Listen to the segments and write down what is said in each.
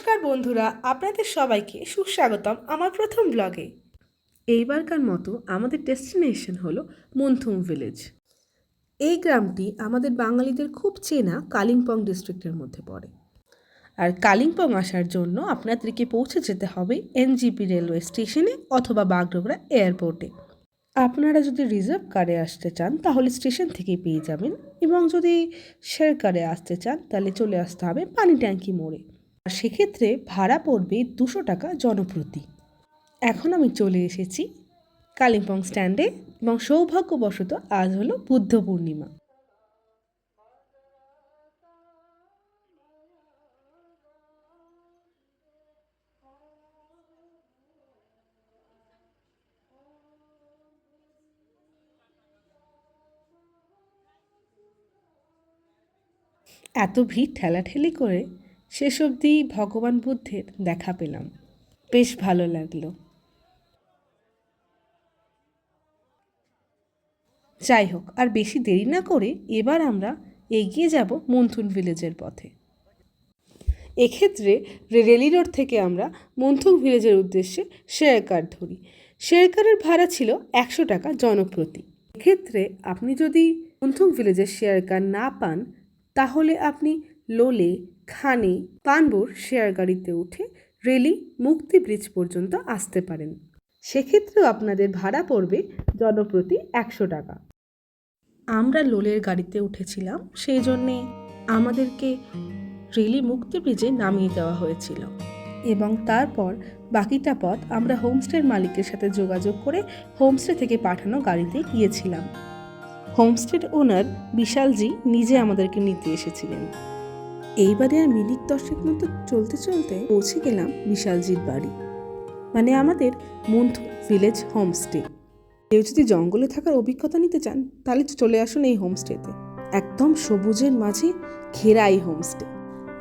নমস্কার বন্ধুরা, আপনাদের সবাইকে সুস্বাগতম আমার প্রথম ব্লগে। এইবারকার মতো আমাদের ডেস্টিনেশন হলো মন্থুম ভিলেজ। এই গ্রামটি আমাদের বাঙালিদের খুব চেনা কালিম্পং ডিস্ট্রিক্টের মধ্যে পড়ে। আর কালিম্পং আসার জন্য আপনাদেরকে পৌঁছে যেতে হবে এনজিপি রেলওয়ে স্টেশনে অথবা বাগডোগরা এয়ারপোর্টে। আপনারা যদি রিজার্ভ কারে আসতে চান তাহলে স্টেশন থেকেই পেয়ে যাবেন, এবং যদি শেয়ার কারে আসতে চান তাহলে চলে আসতে হবে পানি ট্যাঙ্কি মোড়ে। আর সেক্ষেত্রে ভাড়া পড়বে 200 টাকা জনপ্রতি। এখন আমি চলে এসেছি কালিম্পং স্ট্যান্ডে, এবং সৌভাগ্যবশত আজ হলো বুদ্ধ পূর্ণিমা। এত ভিড় ঠেলাঠেলি করে শেষ অবধি ভগবান বুদ্ধের দেখা পেলাম, বেশ ভালো লাগলো। যাই হোক, আর বেশি দেরি না করে এবার আমরা এগিয়ে যাব মন্থুম ভিলেজের পথে। এক্ষেত্রে রেলি রোড থেকে আমরা মন্থুম ভিলেজের উদ্দেশ্যে শেয়ার কার ধরি। শেয়ার কারের ভাড়া ছিল 100 টাকা জনপ্রতি। এক্ষেত্রে আপনি যদি মন্থুম ভিলেজের শেয়ার কার না পান তাহলে আপনি লোলে, খানে, পানবোর শেয়ার গাড়িতে উঠে রেলি মুক্তি ব্রিজ পর্যন্ত আসতে পারেন। সেক্ষেত্রেও আপনাদের ভাড়া পড়বে জনপ্রতি 100 টাকা। আমরা লোলের গাড়িতে উঠেছিলাম, সেই জন্যে আমাদেরকে রেলি মুক্তি ব্রিজে নামিয়ে দেওয়া হয়েছিল, এবং তারপর বাকিটা পথ আমরা হোমস্টের মালিকের সাথে যোগাযোগ করে হোমস্টে থেকে পাঠানো গাড়িতে গিয়েছিলাম। হোমস্টের ওনার বিশালজি নিজে আমাদেরকে নিতে এসেছিলেন। এইবারে আর মিনিট 10 মতো চলতে চলতে পৌঁছে গেলাম বিশালজির বাড়ি, মানে আমাদের মন্থুম ভিলেজ হোমস্টে। কেউ যদি জঙ্গলে থাকার অভিজ্ঞতা নিতে চান তাহলে চলে আসুন এই হোমস্টেতে। একদম সবুজের মাঝে ঘেরা এই হোমস্টে,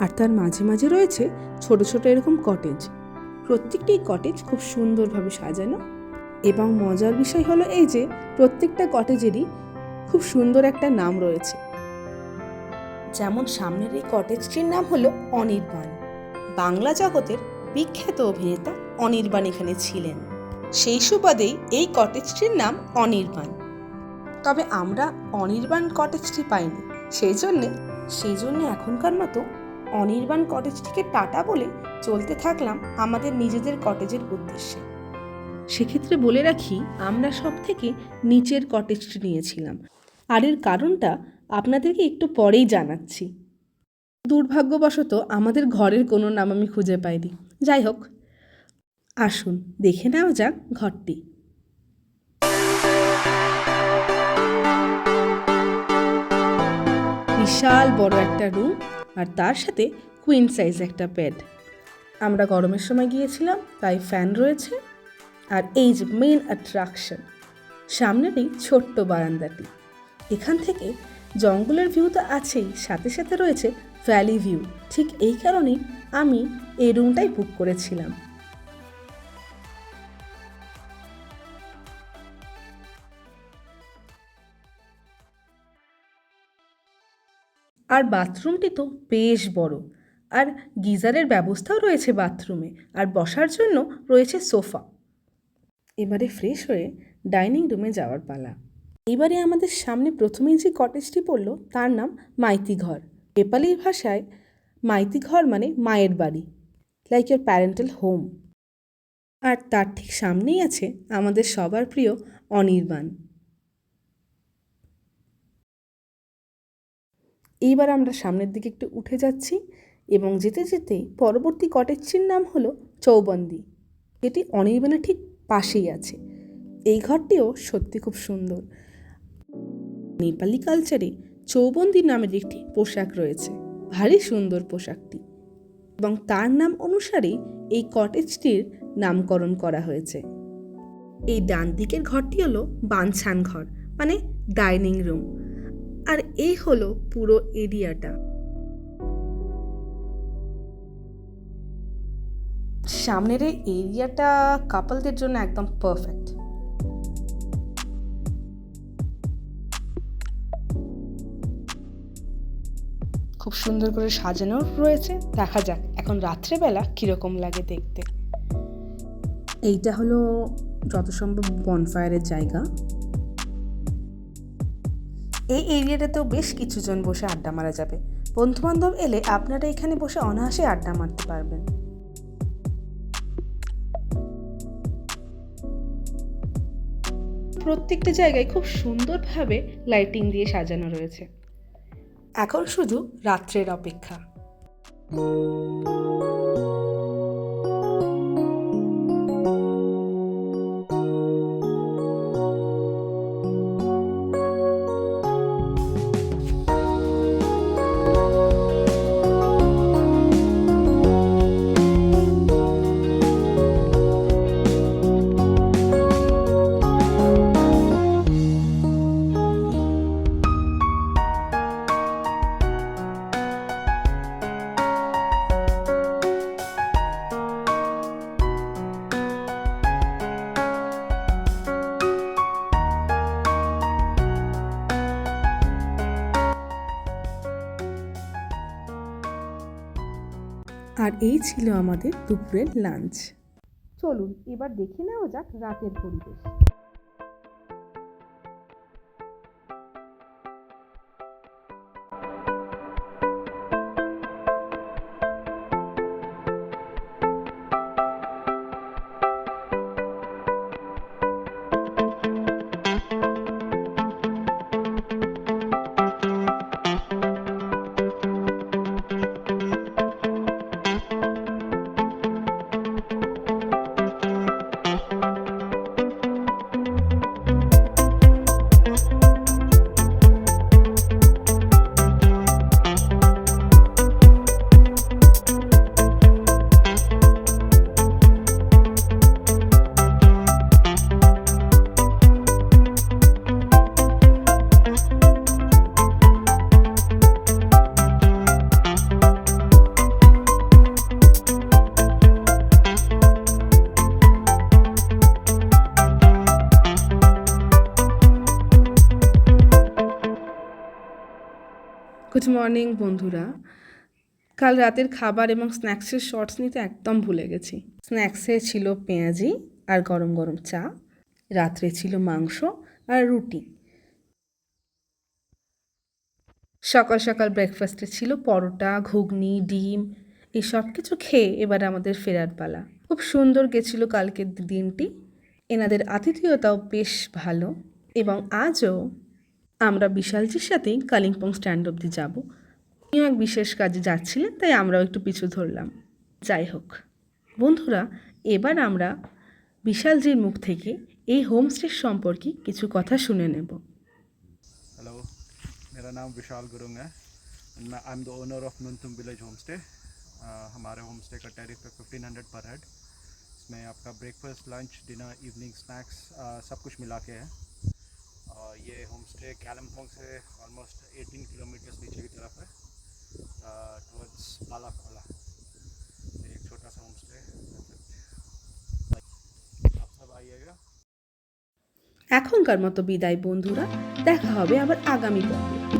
আর তার মাঝে মাঝে রয়েছে ছোট ছোট এরকম কটেজ। প্রত্যেকটি কটেজ খুব সুন্দরভাবে সাজানো, এবং মজার বিষয় হলো এই যে প্রত্যেকটা কটেজেরই খুব সুন্দর একটা নাম রয়েছে। যেমন সামনের এই কটেজটির নাম হলো অনির্বাণ। বাংলা জগতের বিখ্যাত অভিনেতা অনির্বাণ এখানে ছিলেন, সেই সুবাদেই এই কটেজটির নাম অনির্বাণ। তবে আমরা অনির্বাণ কটেজটি পাইনি, সেই জন্যে এখনকার মতো অনির্বাণ কটেজটিকে টাটা বলে চলতে থাকলাম আমাদের নিজেদের কটেজের উদ্দেশ্যে। সেক্ষেত্রে বলে রাখি, আমরা সব থেকে নিচের কটেজটি নিয়েছিলাম, আর এর কারণটা আপনাদেরকে একটু পরেই জানাচ্ছি। দুর্ভাগ্যবশত আমাদের ঘরের কোনো নাম আমি খুঁজে পাইনি। যাই হোক, আসুন দেখে নেওয়া যাক ঘরটি। বিশাল বড় একটা রুম, আর তার সাথে কুইন সাইজ একটা বেড। আমরা গরমের সময় গিয়েছিলাম তাই ফ্যান রয়েছে। আর এই যে মেইন অ্যাট্রাকশন, সামনের এই ছোট্ট বারান্দাটি। এখান থেকে জঙ্গলের ভিউ তো আছেই, সাথে সাথে রয়েছে ভ্যালি ভিউ। ঠিক এই কারণেই আমি এই রুমটাই বুক করেছিলাম। আর বাথরুমটি তো বেশ বড়, আর গিজারের ব্যবস্থাও রয়েছে বাথরুমে, আর বসার জন্য রয়েছে সোফা। এবারে ফ্রেশ হয়ে ডাইনিং রুমে যাওয়ার পালা। এবারে আমাদের সামনে প্রথমেই যে কটেজটি পড়ল তার নাম মাইতি ঘর। নেপালি ভাষায় মাইতি ঘর মানে মায়ের বাড়ি, লাইক ইয়োর প্যারেন্টাল হোম। আর তার ঠিক সামনেই আছে আমাদের সবার প্রিয় অনির্বাণ। এইবার আমরা সামনের দিকে একটু উঠে যাচ্ছি, এবং যেতে যেতেই পরবর্তী কটেজটির নাম হলো চৌবন্দি, এটি অনির্বাণের ঠিক পাশেই আছে। এই ঘরটিও সত্যি খুব সুন্দর। নেপালি কালচারে চৌবন্দি নামের একটি পোশাক রয়েছে, ভারী সুন্দর পোশাকটি, এবং তার নাম অনুসারেই এই কটেজটির নামকরণ করা হয়েছে। এই ডান দিকের ঘরটি হলো বানছান ঘর, মানে ডাইনিং রুম। আর এই হলো পুরো এরিয়াটা। সামনের এই এরিয়াটা কাপলদের জন্য একদম পারফেক্ট। খুব সুন্দর করে সাজানো রয়েছে। দেখা যাক এখন রাত্রেবেলা কীরকম লাগে দেখতে। এইটা হলো যত সম্ভব বনফায়ারের জায়গা। এই এরিয়াটাতেও বেশ কিছুজন বসে আড্ডা মারা যাবে। বন্ধুবান্ধব এলে আপনারা এখানে বসে অনায়াসে আড্ডা মারতে পারবেন। প্রত্যেকটা জায়গায় খুব সুন্দরভাবে লাইটিং দিয়ে সাজানো রয়েছে। এখন শুধু রাত্রের অপেক্ষা। আর এই ছিল আমাদের দুপুরের লাঞ্চ। চলুন এবার দেখে নেওয়া যাক রাতের পরিবেশ। গুড মর্নিং বন্ধুরা। কাল রাতের খাবার এবং স্ন্যাক্সের শর্টস নিতে একদম ভুলে গেছি। স্ন্যাক্সে ছিল পেঁয়াজি আর গরম গরম চা, রাত্রে ছিল মাংস আর রুটি, সকাল সকাল ব্রেকফাস্টে ছিল পরোটা, ঘুগনি, ডিম। এই সব কিছু খেয়ে এবার আমাদের ফেরার পালা। খুব সুন্দর গেছিল কালকের দিনটি। এনাদের আতিথেয়তাও বেশ ভালো। এবং আজও আমরা বিশালজির সাথেই কালিম্পং স্ট্যান্ড অবধি যাব। উনিও এক বিশেষ কাজে যাচ্ছিলেন, তাই আমরাও একটু পিছু ধরলাম। যাই হোক বন্ধুরা, এবার আমরা বিশালজির মুখ থেকে এই হোমস্টে সম্পর্কে কিছু কথা শুনে নেব। हेलो, मेरा नाम विशाल गुरुंग है। I am the owner of Munthum village home stay. हमारे होम स्टे का टैरिफ है 1500 पर हेड। इसमें आपका breakfast, lunch, dinner, evening snacks सब कुछ मिला के है। ये होम स्टे कालिम्पोंग से ऑलमोस्ट 18 किलोमीटर्स नीचे की तरफ है, टुवर्ड्स बालाकोला। एक छोटा सा होम स्टे, आप सब आइएगा। এখনকার মতো বিদায় বন্ধুরা, দেখা হবে আবার আগামী পর্বে।